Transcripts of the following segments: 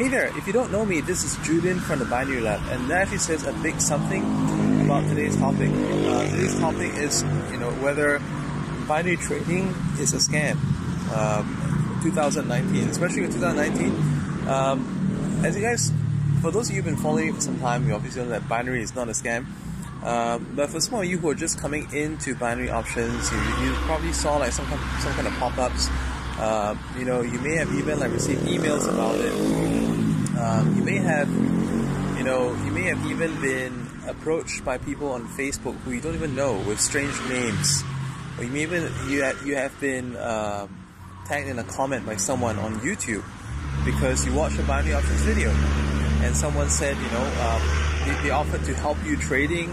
Hey there, if you don't know me, this is Julian from the Binary Lab, and that actually says a big something about today's topic. Today's topic is, whether binary trading is a scam. 2019, especially with 2019. As you guys, for those of you who've been following me for some time, you obviously know that binary is not a scam. But for some of you who are just coming into binary options, you probably saw like some kind of pop-ups. You may have even received emails about it. You may have even been approached by people on Facebook who you don't even know with strange names, or you have been tagged in a comment by someone on YouTube because you watched a binary options video, and someone said, they offered to help you trading.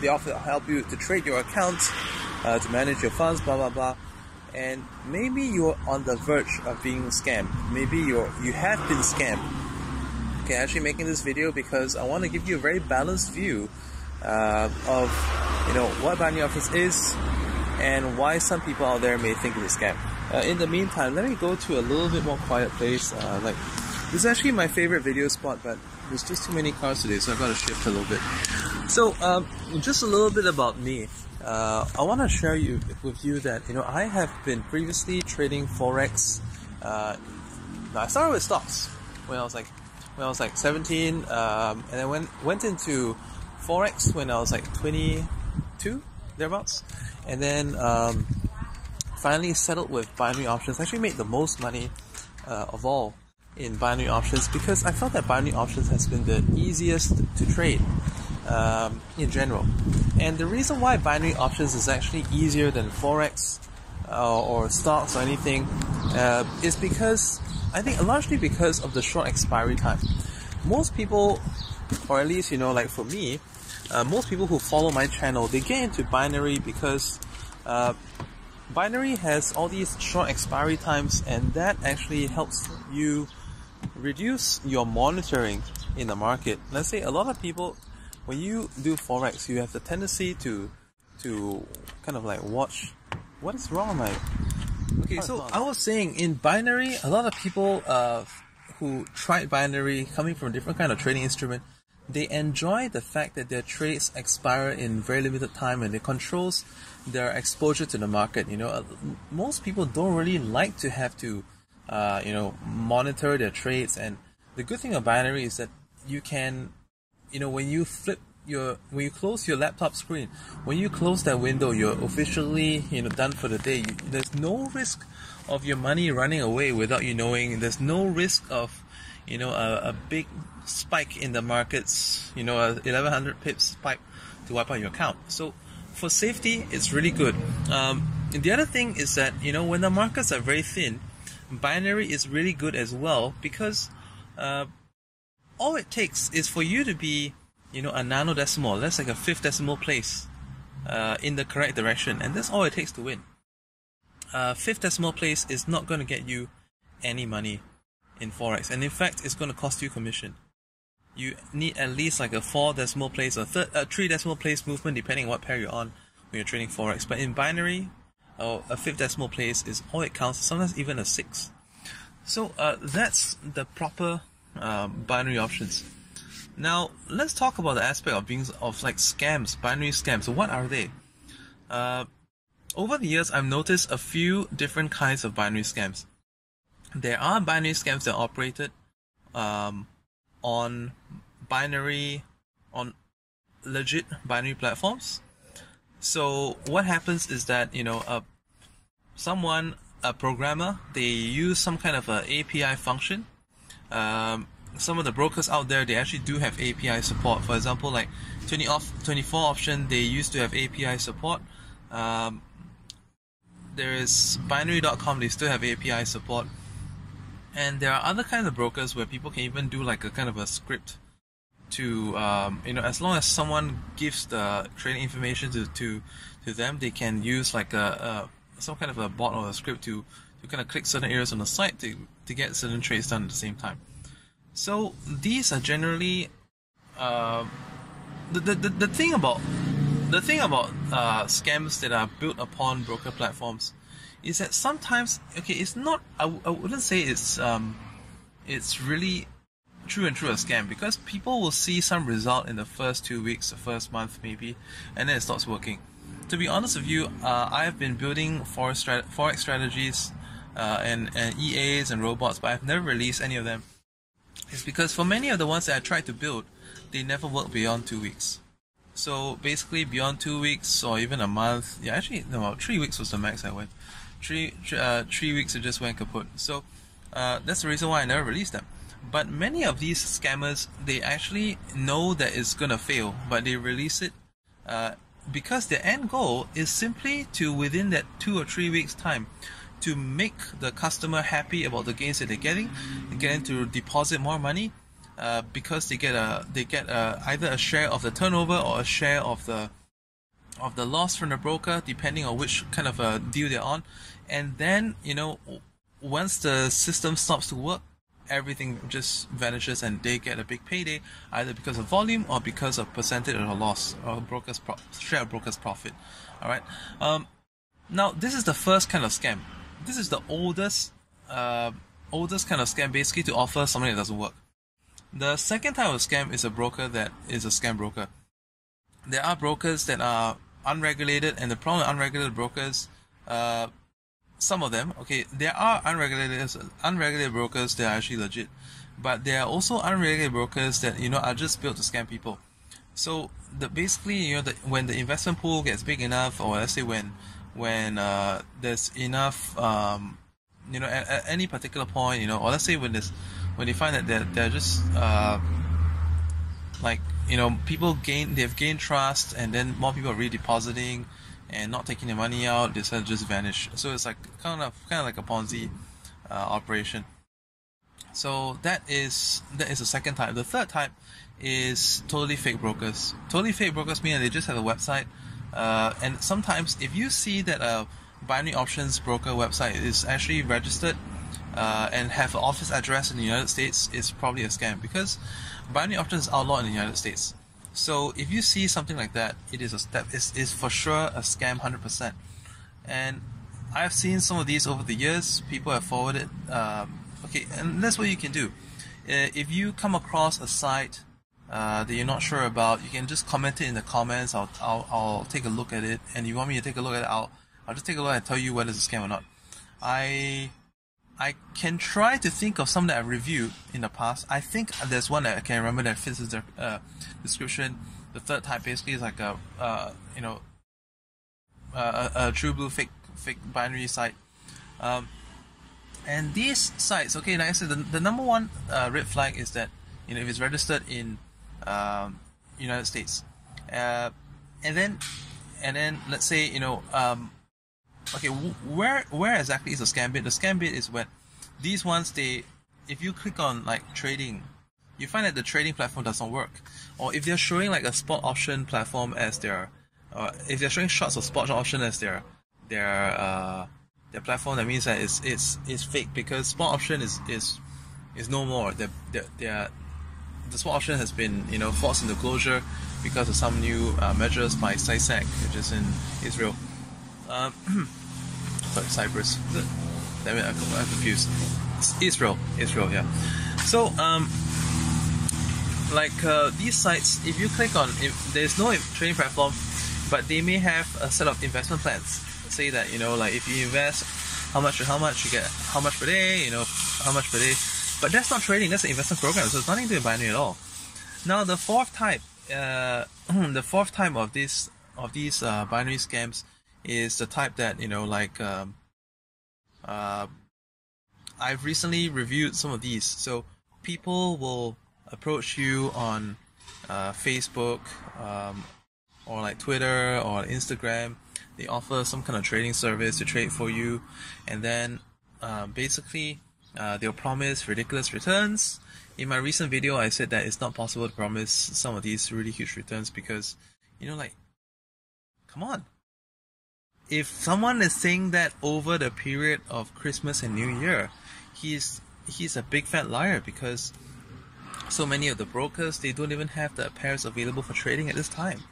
They offered to help you to trade your account, to manage your funds, blah blah blah. And maybe you're on the verge of being scammed. Maybe you have been scammed. Okay, actually making this video because I want to give you a very balanced view of what binary options is and why some people out there may think it's a scam. In the meantime, let me go to a little bit more quiet place. This is actually my favorite video spot, but there's just too many cars today, so I've got to shift a little bit. So, just a little bit about me. I want to share with you that I have been previously trading forex. I started with stocks when I was like 17, and I went into forex when I was like 22 thereabouts, and then finally settled with binary options. I actually made the most money of all in binary options because I felt that binary options has been the easiest to trade in general. And the reason why binary options is actually easier than forex or stocks or anything is because, I think, largely because of the short expiry time. Most people, or at least like for me, most people who follow my channel, they get into binary because binary has all these short expiry times, and that actually helps you reduce your monitoring in the market. Let's say a lot of people, when you do forex, you have the tendency to kind of watch what is wrong. Okay, so I was saying in binary, a lot of people who tried binary, coming from a different kind of trading instrument, they enjoy the fact that their trades expire in very limited time and it controls their exposure to the market. Most people don't really like to have to monitor their trades, and the good thing of binary is that you can, when you close your laptop screen, when you close that window, you're officially, done for the day. There's no risk of your money running away without you knowing. There's no risk of, a big spike in the markets, a 1100 pips spike to wipe out your account. So for safety, it's really good. And the other thing is that, when the markets are very thin, binary is really good as well because all it takes is for you to be a nanodecimal, that's like a fifth decimal place in the correct direction, and that's all it takes to win. Fifth decimal place is not going to get you any money in forex, and in fact it's going to cost you commission. You need at least like a 4 decimal place or 3 decimal place movement depending on what pair you're on when you're trading forex. But in binary, a 5th decimal place is all it counts, sometimes even a 6. So that's the proper binary options. Now let's talk about the aspect of scams, binary scams. So what are they? Over the years, I've noticed a few different kinds of binary scams. There are binary scams that are operated on legit binary platforms. So what happens is that a programmer, they use some kind of a API function. Some of the brokers out there, they actually do have API support. For example, like 24 option, they used to have API support. There is binary.com, they still have API support. And there are other kinds of brokers where people can even do like a kind of a script to, as long as someone gives the trading information to them, they can use like some kind of a bot or a script to kind of click certain areas on the site to get certain trades done at the same time. So these are generally the thing about scams that are built upon broker platforms is that sometimes, okay, it's not, I wouldn't say it's it's really true and true a scam, because people will see some result in the first 2 weeks, the first month maybe, and then it stops working. To be honest with you, I've been building forex strategies and EAs and robots, but I've never released any of them. It's because for many of the ones that I tried to build, they never work beyond 2 weeks. So basically beyond 2 weeks or even a month, yeah, actually no, 3 weeks was the max I went. 3 weeks it just went kaput. So that's the reason why I never released them. But many of these scammers, they actually know that it's gonna fail, but they release it because their end goal is simply to, within that 2 or 3 weeks time, to make the customer happy about the gains that they're getting to deposit more money, because they get either a share of the turnover or a share of the loss from the broker, depending on which kind of a deal they're on. And then, once the system stops to work, everything just vanishes and they get a big payday, either because of volume or because of percentage of loss or share of broker's profit. Alright. Now this is the first kind of scam. This is the oldest kind of scam, basically to offer something that doesn't work. The second type of scam is a broker that is a scam broker. There are brokers that are unregulated, and the problem with unregulated brokers, some of them, okay, there are unregulated brokers that are actually legit, but there are also unregulated brokers that are just built to scam people. So basically, when the investment pool gets big enough, or let's say when there's enough, at any particular point, or let's say when they find that they're just they've gained trust, and then more people are redepositing and not taking their money out, they just vanish. So it's like kind of like a Ponzi operation. So that is the second type. The third type is totally fake brokers. Totally fake brokers mean that they just have a website, and sometimes if you see that a binary options broker website is actually registered and have an office address in the United States, it's probably a scam, because binary options is outlawed in the United States. So if you see something like that, it is it's for sure a scam, 100%. And I've seen some of these over the years. People have forwarded. Okay, and that's what you can do. If you come across a site that you're not sure about, you can just comment it in the comments. I'll take a look at it. And you want me to take a look at it, I'll just take a look and tell you whether it's a scam or not. I can try to think of some that I've reviewed in the past. I think there's one that I can remember that fits the description. The third type basically is like a true blue fake binary site. And these sites, okay, like I said, the number one red flag is that if it's registered in United States, and then let's say okay, where exactly is the scam bit? The scam bit is when these ones, if you click on like trading, you find that the trading platform does not work. Or if they're showing like a spot option platform as their, if they're showing shorts or spot option as their platform, that means that it's fake, because spot option is no more. The spot option has been forced into closure because of some new measures by Cysec, which is in Israel. Sorry, Cyprus. Damn it, I'm confused. It's Israel, yeah. So, these sites, if you click on, if there's no trading platform, but they may have a set of investment plans. Say that like if you invest how much you get how much per day, how much per day. But that's not trading. That's an investment program. So it's nothing to do with binary at all. Now the fourth type, of these binary scams is the type that I've recently reviewed some of these. So people will approach you on Facebook or like Twitter or Instagram. They offer some kind of trading service to trade for you, and then basically they'll promise ridiculous returns. In my recent video, I said that it's not possible to promise some of these really huge returns because, come on. If someone is saying that over the period of Christmas and New Year, he's a big fat liar, because so many of the brokers, they don't even have the pairs available for trading at this time.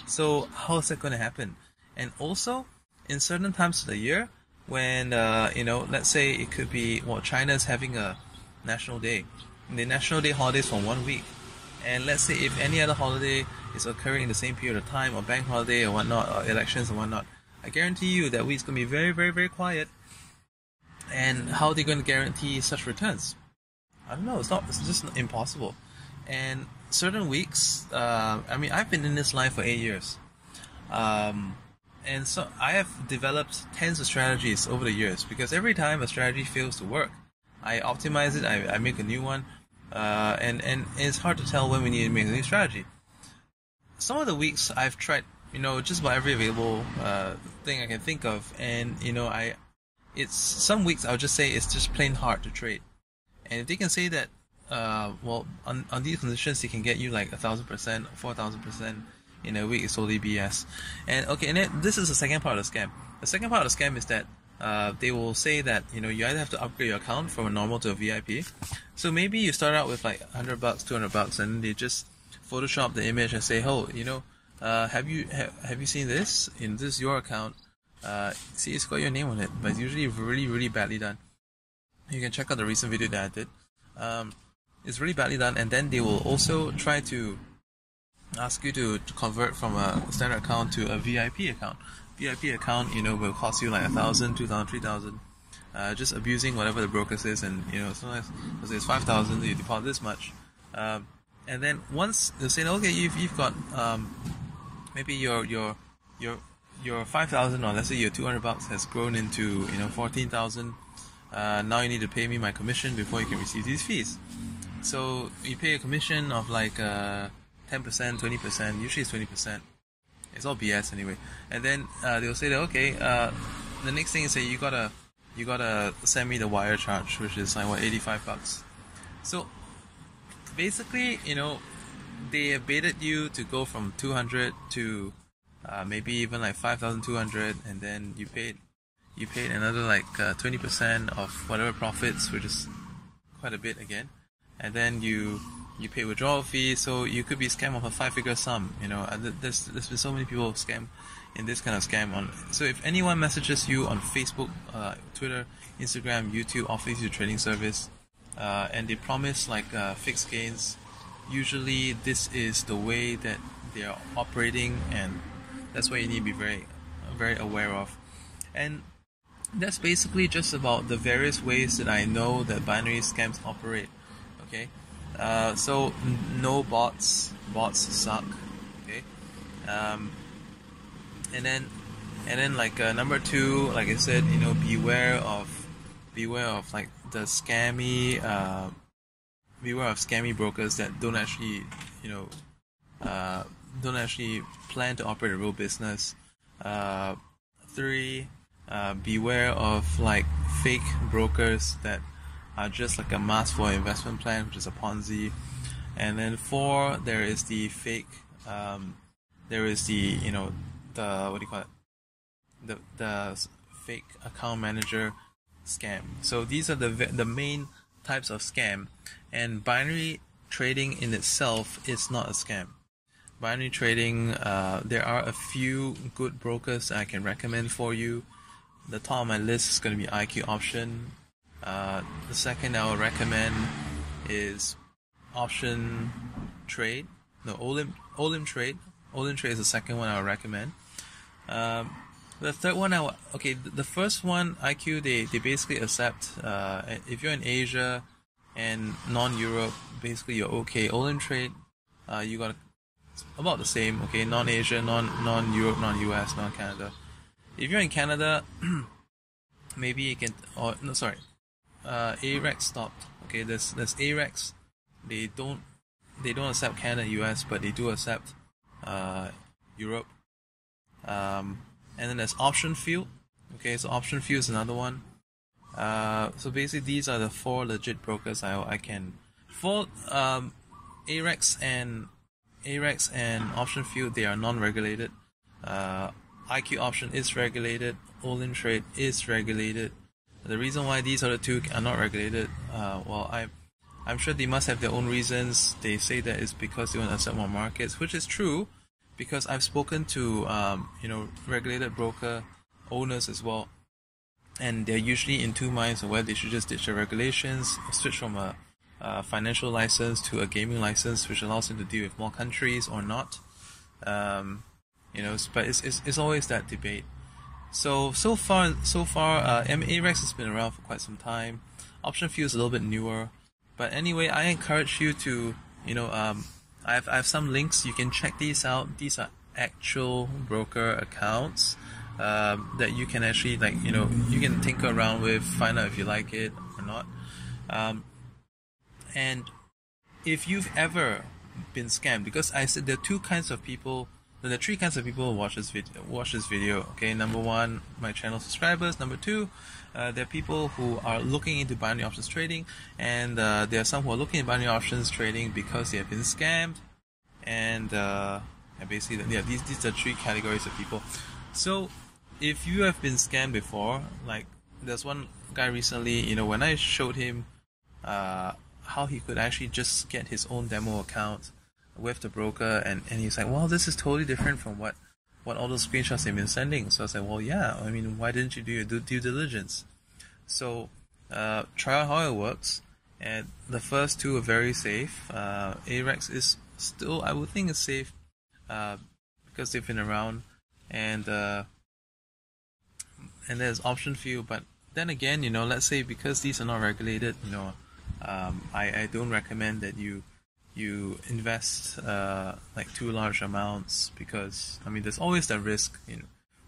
So how is that going to happen? And also, in certain times of the year, when let's say it could be China's having a National Day. And the National Day holidays for 1 week. And let's say if any other holiday is occurring in the same period of time, or bank holiday or whatnot, or elections or whatnot, I guarantee you that week's going to be very, very, very quiet. And how are they going to guarantee such returns? I don't know. It's just impossible. And certain weeks, I've been in this line for 8 years. And so I have developed tens of strategies over the years, because every time a strategy fails to work, I optimize it, I make a new one, and it's hard to tell when we need to make a new strategy. Some of the weeks I've tried, just about every available thing I can think of, and it's some weeks I'll just say it's just plain hard to trade. And if they can say that, on these conditions they can get you like 1,000%, 4,000% in a week, it's totally BS. And then this is the second part of the scam. The second part of the scam is that they will say that you either have to upgrade your account from a normal to a VIP. So maybe you start out with like $100, $200, and they just Photoshop the image and say, "Oh, have you seen this? This is your account. See, it's got your name on it, but it's usually really, really badly done. You can check out the recent video that I did. It's really badly done, and then they will also try to ask you to convert from a standard account to a VIP account. VIP account, will cost you like 1,000, 2,000, 3,000. Just abusing whatever the broker says, and sometimes they'll say it's 5,000, you deposit this much. And then once they'll say, okay, you've got maybe your 5,000, or let's say your $200 has grown into 14,000. Now you need to pay me my commission before you can receive these fees. So you pay a commission of like 10%, 20%. Usually it's 20%. It's all BS anyway. And then they'll say that, okay, the next thing is that you gotta send me the wire charge, which is like $85. So basically, they have baited you to go from 200 to maybe even like 5,200, and then you paid another like 20% of whatever profits, which is quite a bit again, and then you pay withdrawal fees, so you could be scammed of a 5-figure sum. There's been so many people scam in this kind of scam. So if anyone messages you on Facebook, Twitter, Instagram, YouTube, offers you a trading service, and they promise like fixed gains, usually this is the way that they are operating, and that's what you need to be very, very aware of. And that's basically just about the various ways that I know that binary scams operate. Okay, so no bots. Bots suck. Okay, and then like number 2, like I said, beware of like the scammy brokers that don't actually plan to operate a real business. 3, beware of like fake brokers that are just like a mask for an investment plan, which is a Ponzi. And then 4, there is the fake, there is the the fake account manager scam. So these are the main types of scam, and binary trading in itself is not a scam. Binary trading, there are a few good brokers I can recommend for you. The top of my list is going to be IQ Option. The second I will recommend is Option Trade. No, Olim Trade. Olim Trade is the second one I will recommend. The third one, the first one, IQ, they basically accept, if you're in Asia and non-Europe, basically you're okay. Olim Trade, you got about the same, okay, non-Asia, non-Europe, non-US, non-Canada. If you're in Canada, maybe you can, AREX stopped. Okay, there's AREX. They don't accept Canada, US, but they do accept Europe. And then there's Option Field. Okay, so Option Field is another one. So basically these are the 4 legit brokers I can. For AREX and Option Field, they are non-regulated. IQ Option is regulated. Olim Trade is regulated. The reason why these other 2 are not regulated, I'm sure they must have their own reasons. They say that it's because they want to accept more markets, which is true, because I've spoken to regulated broker owners as well, and they're usually in two minds on whether they should just ditch the regulations, switch from a financial license to a gaming license, which allows them to deal with more countries or not. But it's always that debate. So far, AREX has been around for quite some time. Option Few is a little bit newer, but anyway, I encourage you to, I have some links. You can check these out. These are actual broker accounts that you can actually you can tinker around with, find out if you like it or not. And if you've ever been scammed, because I said there are three kinds of people who watch this video. Okay, number one, my channel subscribers. Number two, there are people who are looking into binary options trading, and there are some who are looking at binary options trading because they have been scammed. And basically, these are three categories of people. So if you have been scammed before, like there's one guy recently, when I showed him how he could actually just get his own demo account with the broker, and he's like, well, this is totally different from what all those screenshots they've been sending. So I was like, well, yeah, I mean, why didn't you do your due diligence? So try out how it works, and the first two are very safe. AREX is still, I would think, it's safe because they've been around, and there's Option Few. But then again, let's say because these are not regulated, I don't recommend that you invest like too large amounts, because there's always that risk.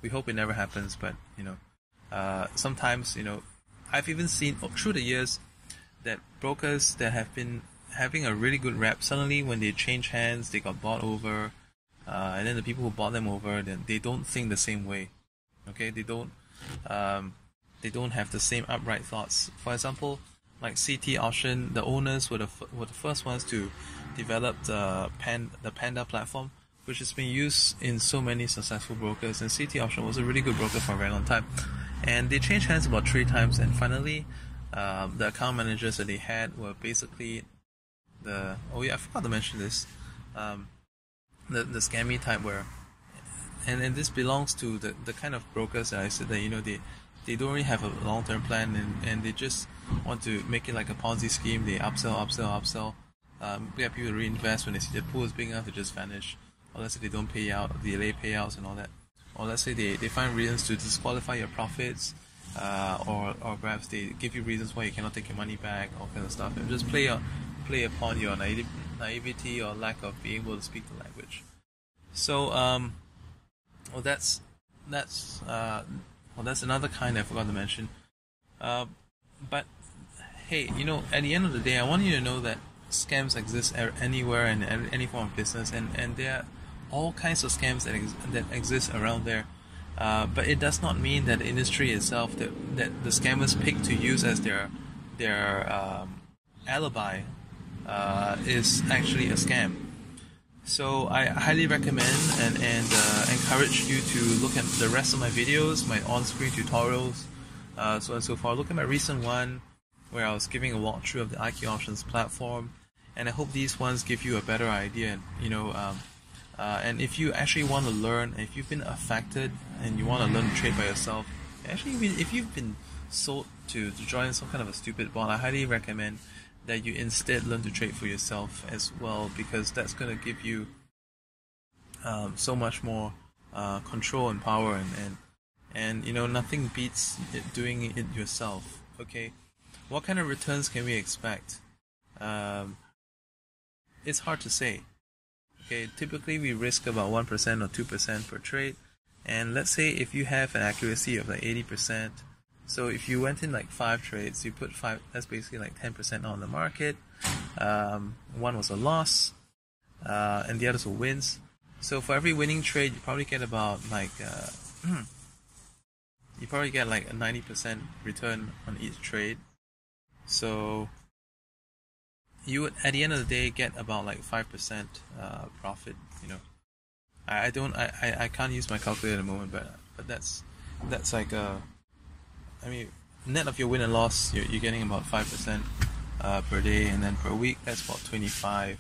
We hope it never happens, but sometimes I've even seen through the years that brokers that have been having a really good rep, suddenly when they change hands, they got bought over, and then the people who bought them over, then they don't think the same way. Okay, they don't have the same upright thoughts. For example, like CT Option, the owners were the first ones to develop the Panda platform, which has been used in so many successful brokers. And CT Option was a really good broker for a very long time. And they changed hands about 3 times, and finally, the account managers that they had were basically I forgot to mention this, the scammy type, where, and this belongs to the kind of brokers that I said that they don't really have a long-term plan, and they just want to make it like a Ponzi scheme. They upsell. We have people reinvest when they see the pool is big enough to just vanish, or let's say they don't pay out, delay payouts and all that, or let's say they find reasons to disqualify your profits, or perhaps they give you reasons why you cannot take your money back, all kind of stuff, and just play upon your naivety or lack of being able to speak the language. So that's another kind I forgot to mention. But hey, at the end of the day, I want you to know that scams exist anywhere in any form of business, and there are all kinds of scams that exist around there. But it does not mean that the industry itself, that the scammers pick to use as their alibi, is actually a scam. So I highly recommend and encourage you to look at the rest of my videos, my on-screen tutorials, so on and so forth. Look at my recent one where I was giving a walkthrough of the IQ Options platform, and I hope these ones give you a better idea. And if you actually want to learn, if you've been affected and you want to learn to trade by yourself, actually, if you've been sold to join some kind of a stupid bot, I highly recommend that you instead learn to trade for yourself as well, because that's going to give you so much more control and power, and nothing beats doing it yourself. Okay, what kind of returns can we expect? It's hard to say. Okay, typically we risk about 1% or 2% per trade, and let's say if you have an accuracy of like 80%, so if you went in like 5 trades, you put 5, that's basically like 10% on the market. One was a loss, and the others were wins. So for every winning trade, you probably get about like a 90% return on each trade. So you would, at the end of the day, get about like 5% profit. I can't use my calculator at the moment, but that's like net of your win and loss, you're getting about 5% per day, and then per week that's about 25.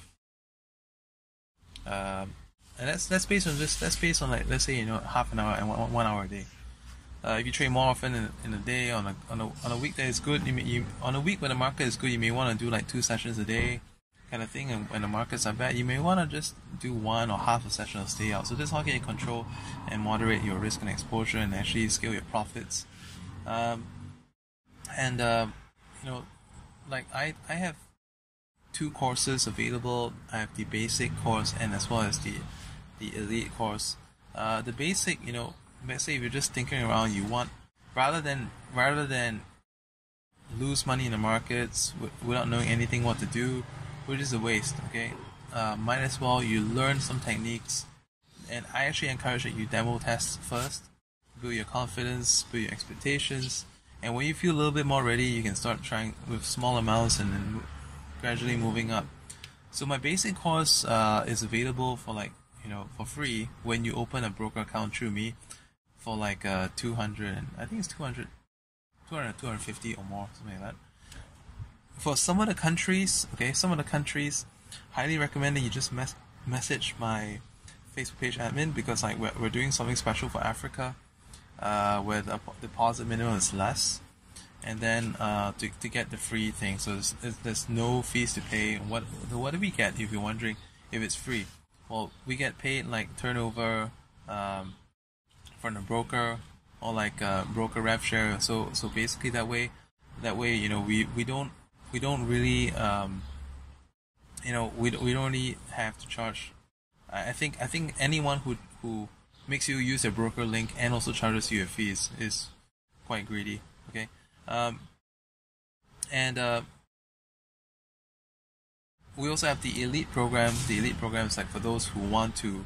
And that's based on like, let's say half an hour and 1 hour a day. If you trade more often in a day, on a week that is good, on a week when the market is good, you may want to do like 2 sessions a day, kind of thing. And when the markets are bad, you may want to just do 1 or half a session or stay out. So this is how you can control and moderate your risk and exposure, and actually scale your profits. Like I have 2 courses available. I have the basic course and as well as the elite course. The basic, let's say if you're just thinking around, you want rather than lose money in the markets without knowing anything what to do, which is a waste. Okay, might as well you learn some techniques, and I actually encourage that you demo test first, build your confidence, build your expectations, and when you feel a little bit more ready, you can start trying with small amounts and then gradually moving up. So my basic course is available for for free when you open a broker account through me for like 200, I think it's 200, 250 or more, something like that. For some of the countries, highly recommend that you just message my Facebook page admin, because like we're doing something special for Africa, where the deposit minimum is less, and then to get the free thing. So there's no fees to pay. What do we get, if you're wondering if it's free? Well, we get paid like turnover from the broker, or like broker rev share. So basically that way we don't really we don't really have to charge. I think anyone who makes you use a broker link and also charges you a fee is quite greedy. Okay, we also have the elite program. The elite program is like for those who want to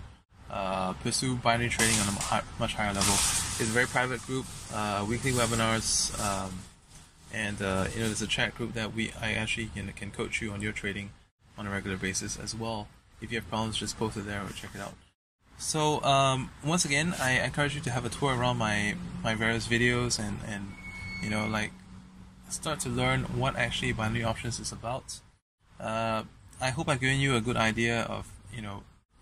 pursue binary trading on a much higher level. It's a very private group, weekly webinars, and there's a chat group that I actually can coach you on your trading on a regular basis as well. If you have problems, just post it there or check it out. So once again, I encourage you to have a tour around my various videos and like start to learn what actually binary options is about. I hope I've given you a good idea of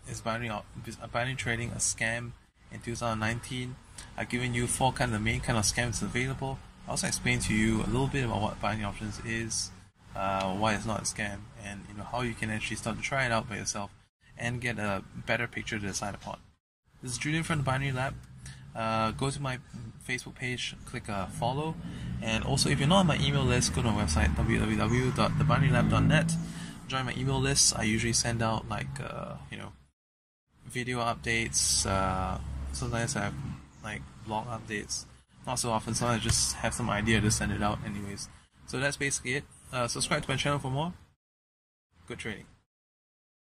is binary trading a scam in 2019. I've given you 4 kind of the main kind of scams available. I also explained to you a little bit about what binary options is, why it's not a scam, and how you can actually start to try it out by yourself and get a better picture to decide upon. This is Julian from the Binary Lab. Go to my Facebook page, click follow, and also if you're not on my email list, go to my website www.theBinaryLab.net. Join my email list. I usually send out like video updates. Sometimes I have like blog updates. Not so often. Sometimes I just have some idea to send it out anyways. So that's basically it. Subscribe to my channel for more. Good trading.